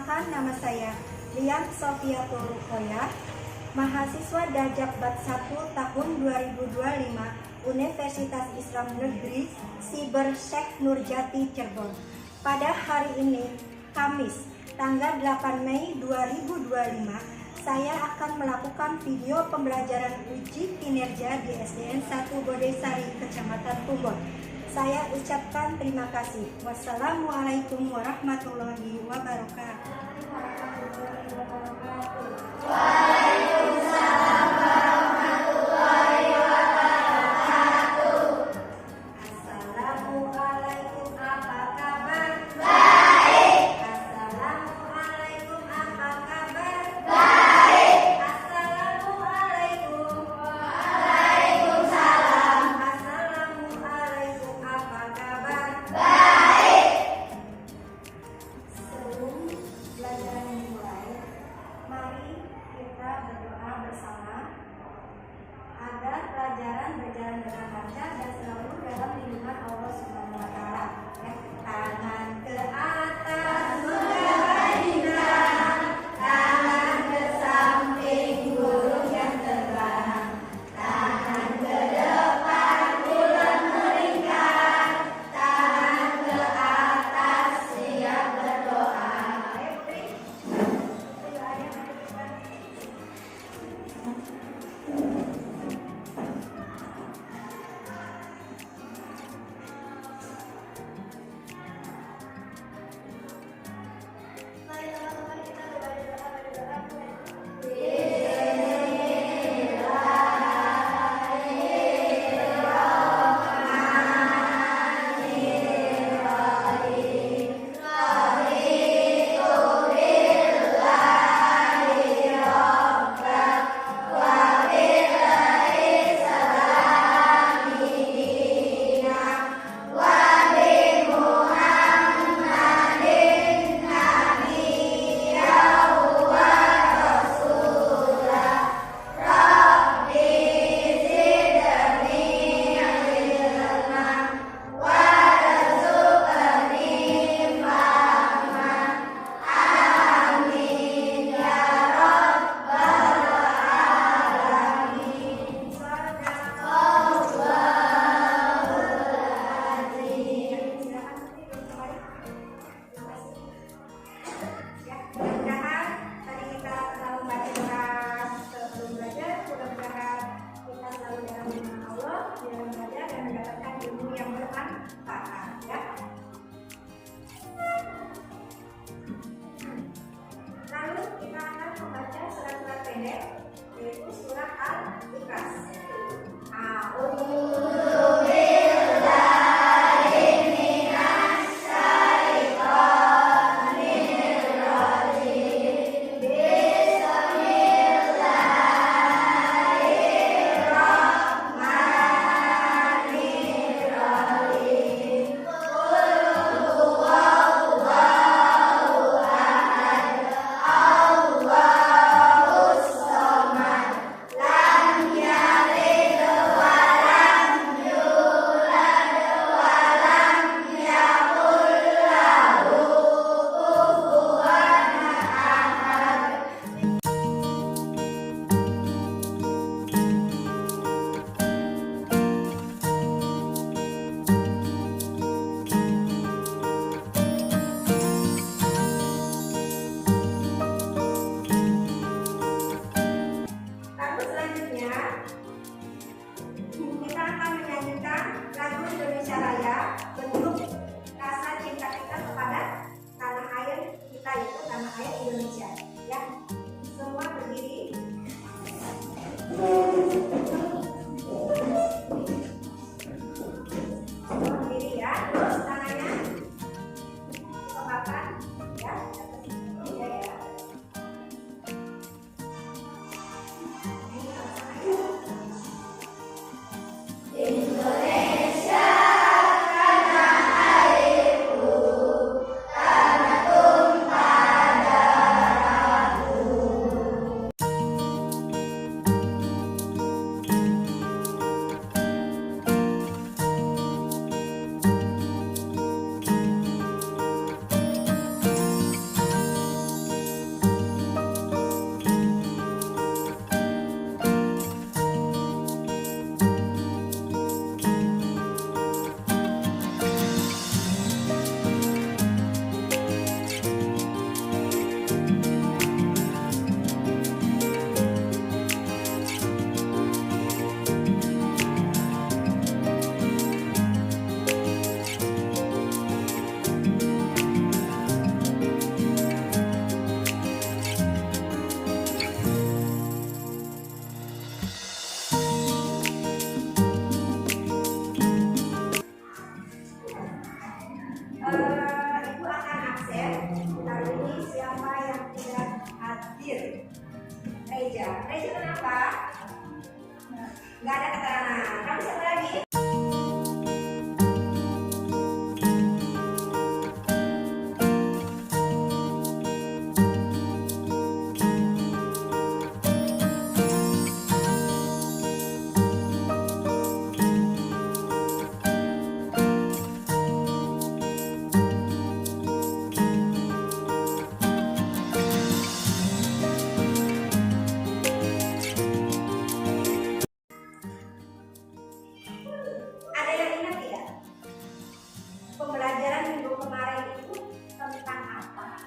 Perkenalkan, nama saya Lian Sofia Rukoyah, mahasiswa Dajabbat 1 tahun 2025 Universitas Islam Negeri Siber Syekh Nurjati Cirebon. Pada hari ini, Kamis, tanggal 8 Mei 2025, saya akan melakukan video pembelajaran uji kinerja di SDN 1 Bodesari, Kecamatan Tumbon. Saya ucapkan terima kasih. Wassalamualaikum warahmatullahi wabarakatuh. Waalaikumsalam warahmatullahi wabarakatuh. Assalamualaikum, apa kabar? Baik. Assalamualaikum, apa kabar? Baik. Assalamualaikum. Waalaikumsalam. Assalamualaikum, apa kabar? Baik. Sebelum belajar dimulai, mari kita berdoa bersama agar pelajaran berjalan dengan lancar dan selalu dalam lindungan Allah Subhanahu wa Ta'ala. Tangan ke atas, menghadap hindang, tangan ke samping, burung yang terbang, tangan ke depan, bulan melingkar, tangan ke atas, siap berdoa. Mari teman-teman kita berdoa. Mudah-mudahan tadi kita selalu baca doa sebelum belajar, mudah-mudahan kita selalu dalam lindungan Allah dalam belajar dan mendapatkan ilmu yang bermanfaat, ya. Lalu kita akan membaca surat-surat pendek, yaitu surat Al-Ikhlas. Nggak ada keterangan. Kamu siapa lagi? Ada yang ingat tidak? Pembelajaran minggu kemarin itu tentang apa?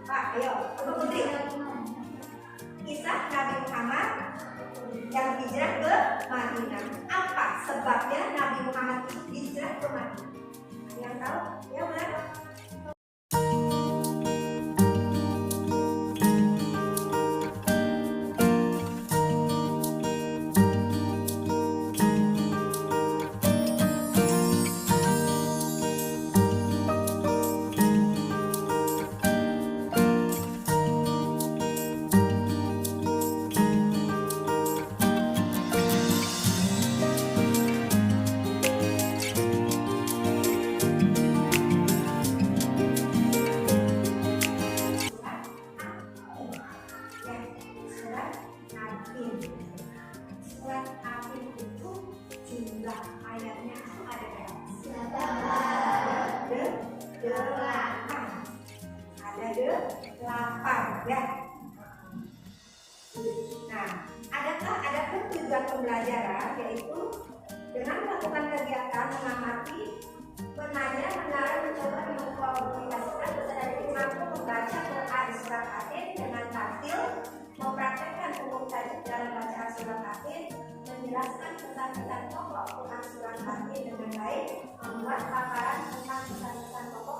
Pak, ayo, Ibu Putri. Kisah Nabi Muhammad yang hijrah ke Madinah. Apa sebabnya Nabi Muhammad itu hijrah ke Madinah? Yang tahu? Ya, benar. Surat Atin itu jumlah ayatnya itu ada berapa? Delapan. Ada delapan ya. Nah, ada tujuan pembelajaran yaitu dengan melakukan kegiatan mengamati, menanya, menarik, mencoba mengkomunikasikan pesan diri mampu membaca Quran surat Atin dengan tartil, mempraktekkan umum tajwid dalam bacaan surat Atin, menjelaskan pesan-pesan pokok Quran surat Atin dengan baik, membuat paparan tentang pesan-pesan pokok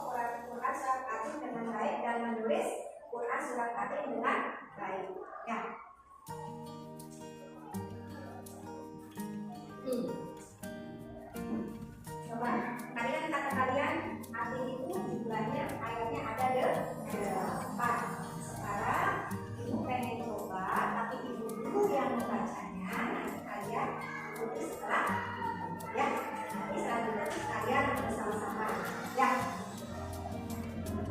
Quran surat Atin dengan baik, dan menulis Quran surat Atin dengan baik. Ya. Coba kalian kata kalian Atin itu jumlahnya ayatnya ada delapan. Sekarang ibu pengen coba, tapi ibu dulu yang membacanya. Nanti kalian ikuti setelah ya. Nanti selanjutnya kalian bersama-sama ya.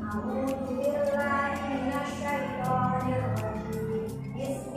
A'udzubillahi minasyaitonirrajim.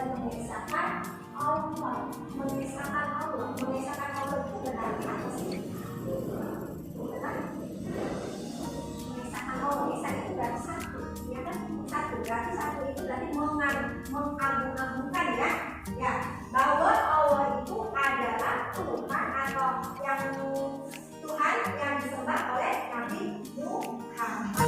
dan mengesahkan Allah. Mengesahkan Allah, mengesahkan Allah itu berarti apa sih? Benar? Mengesahkan Allah, mengesahkan itu berarti satu, ya kan? Satu, berarti satu itu berarti mengagung-agungkan ya. Ya, bahwa Allah itu adalah Tuhan atau yang Tuhan yang disembah oleh Nabi Muhammad.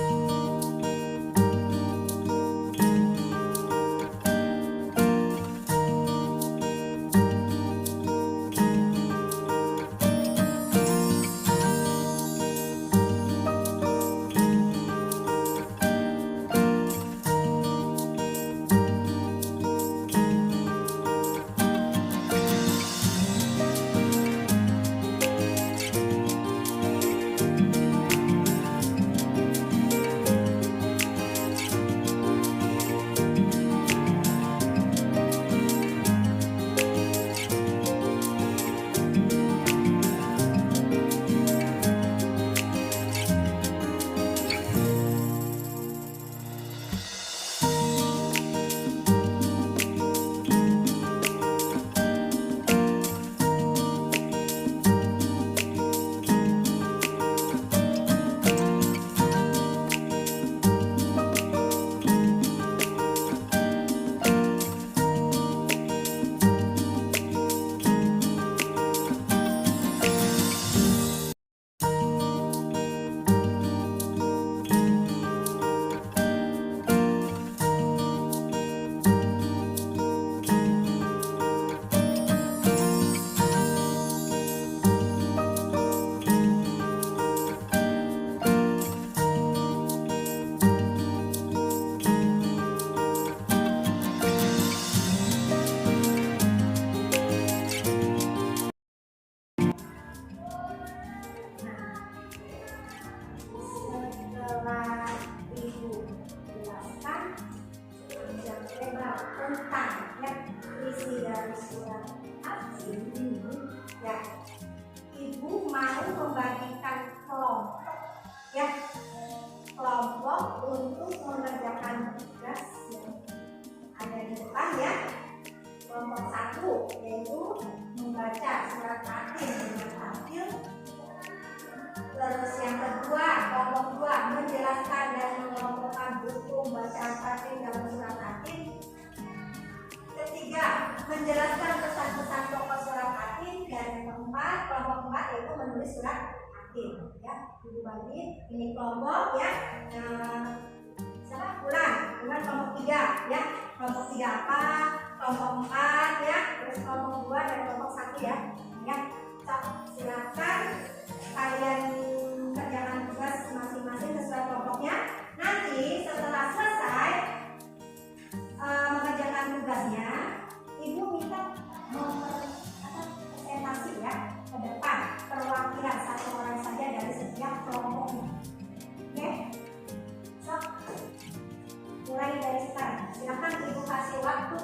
Setelah Ibu jelaskan yang lebar tentang ya, isi dari surat Al-Asr ini, ya, Ibu mau membagikan kelompok ya, kelompok untuk mengerjakan tugas yang ada di depan ya. Kelompok satu yaitu membaca surat Al-Asr dengan tampil. Terus yang kedua, kelompok dua menjelaskan dan mengelompokkan buku bacaan Al-Fatihah dalam surat Al-Fatihah. Ketiga, menjelaskan pesan-pesan pokok surat Al-Fatihah. Dan yang keempat, kelompok empat yaitu menulis surat Al-Fatihah. Ya, Ibu bagi ini kelompok ya. Ulang kelompok tiga ya. Kelompok tiga apa? Kelompok empat ya. Terus kelompok dua dan kelompok satu ya. Ya, silakan kalian kerjakan tugas masing-masing sesuai kelompoknya. Nanti setelah selesai mengerjakan tugasnya, Ibu minta presentasi ya ke depan perwakilan satu orang saja dari setiap kelompoknya. Oke? So, mulai dari sekarang. Silakan Ibu kasih waktu.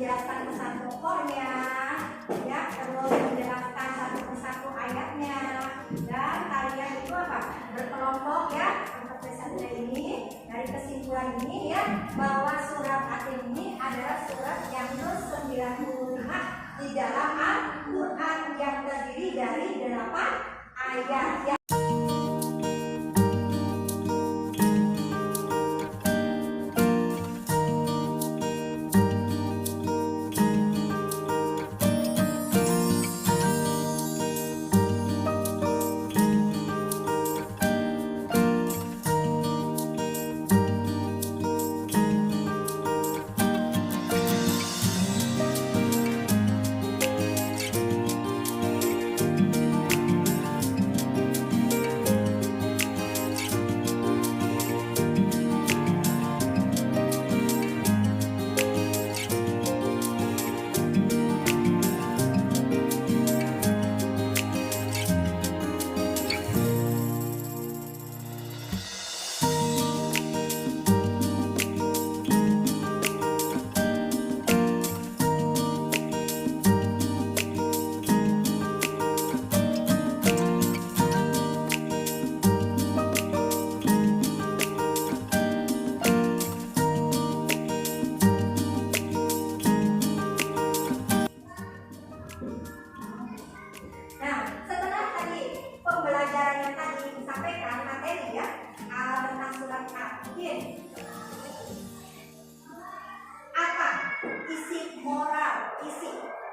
menjelaskan pesan pokoknya, ya, terus menjelaskan satu persatu ayatnya, dan kalian itu apa? Berkelompok ya untuk pesantren ini. Dari kesimpulan ini ya, bahwa surat At-Tin ini adalah surat yang ke-95 di dalam Al-Quran yang terdiri dari 8 ayat ya.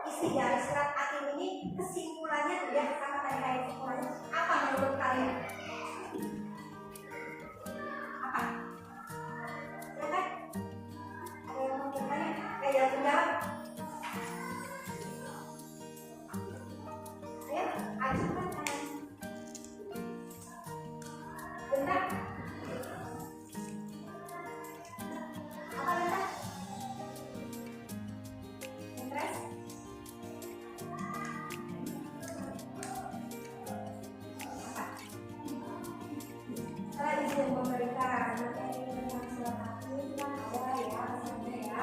Isi dari surat At-Tin ini kesimpulannya ya, sama tadi kayak kesimpulannya apa menurut kalian? Apa? Silakan. Ada yang mau bertanya? Yang menjawab? Ayo, ajukan tangan. Bentar. Apa bentar? Interest? Setelah ibu memberikan materi tentang surat At-Tin kan ada ya pesannya ya,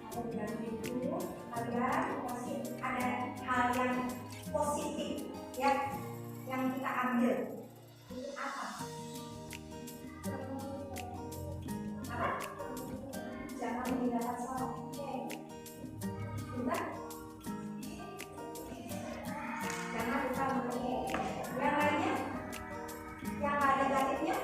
atau dengan itu kalian pasti ada hal yang positif ya yang kita ambil. Itu apa? Apa? Jangan meninggalkan sholat. Oke. Bentar. Jangan lupa memenuhi. Yang lainnya? Yang ada negatifnya?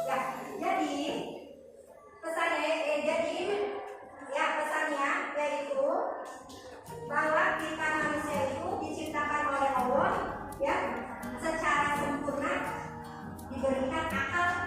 Ya, jadi pesannya yaitu bahwa kita manusia itu diciptakan oleh Allah ya secara sempurna, diberikan akal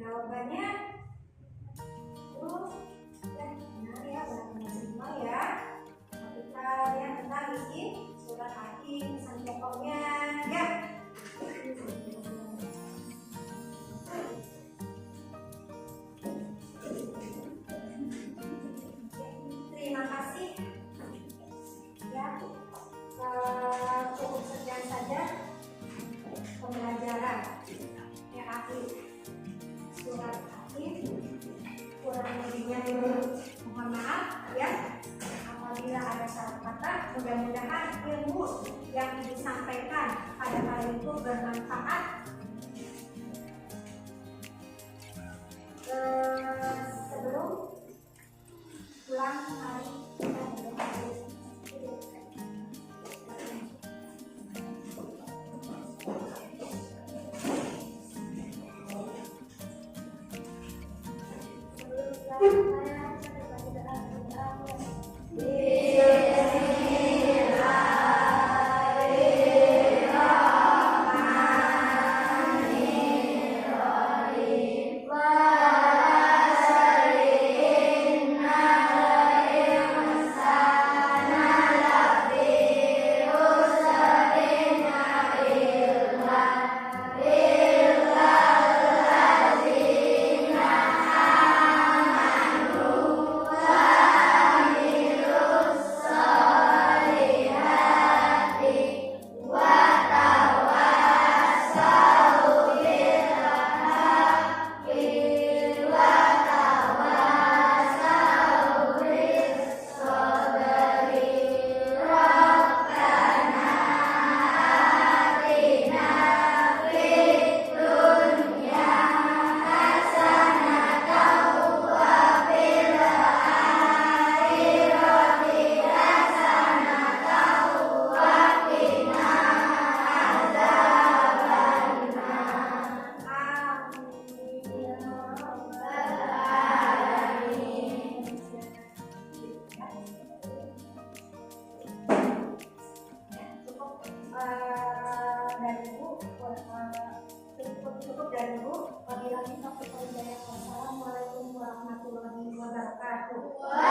Jawabannya terus benar ya, benar semua ya. Kita yang tentang isi surat Hakim pesan pokoknya ya. Terima kasih ya. Cukup sekian saja pembelajaran yang akhir surat Hakim. Kurang lebihnya mohon maaf ya. Apabila ada salah kata, mudah-mudahan ilmu yang disampaikan pada kali itu bermanfaat. Sebelum pulang hari kita cukup dari Ibu. Wabillahi taufiq wal hidayah. Wassalamualaikum warahmatullahi wabarakatuh.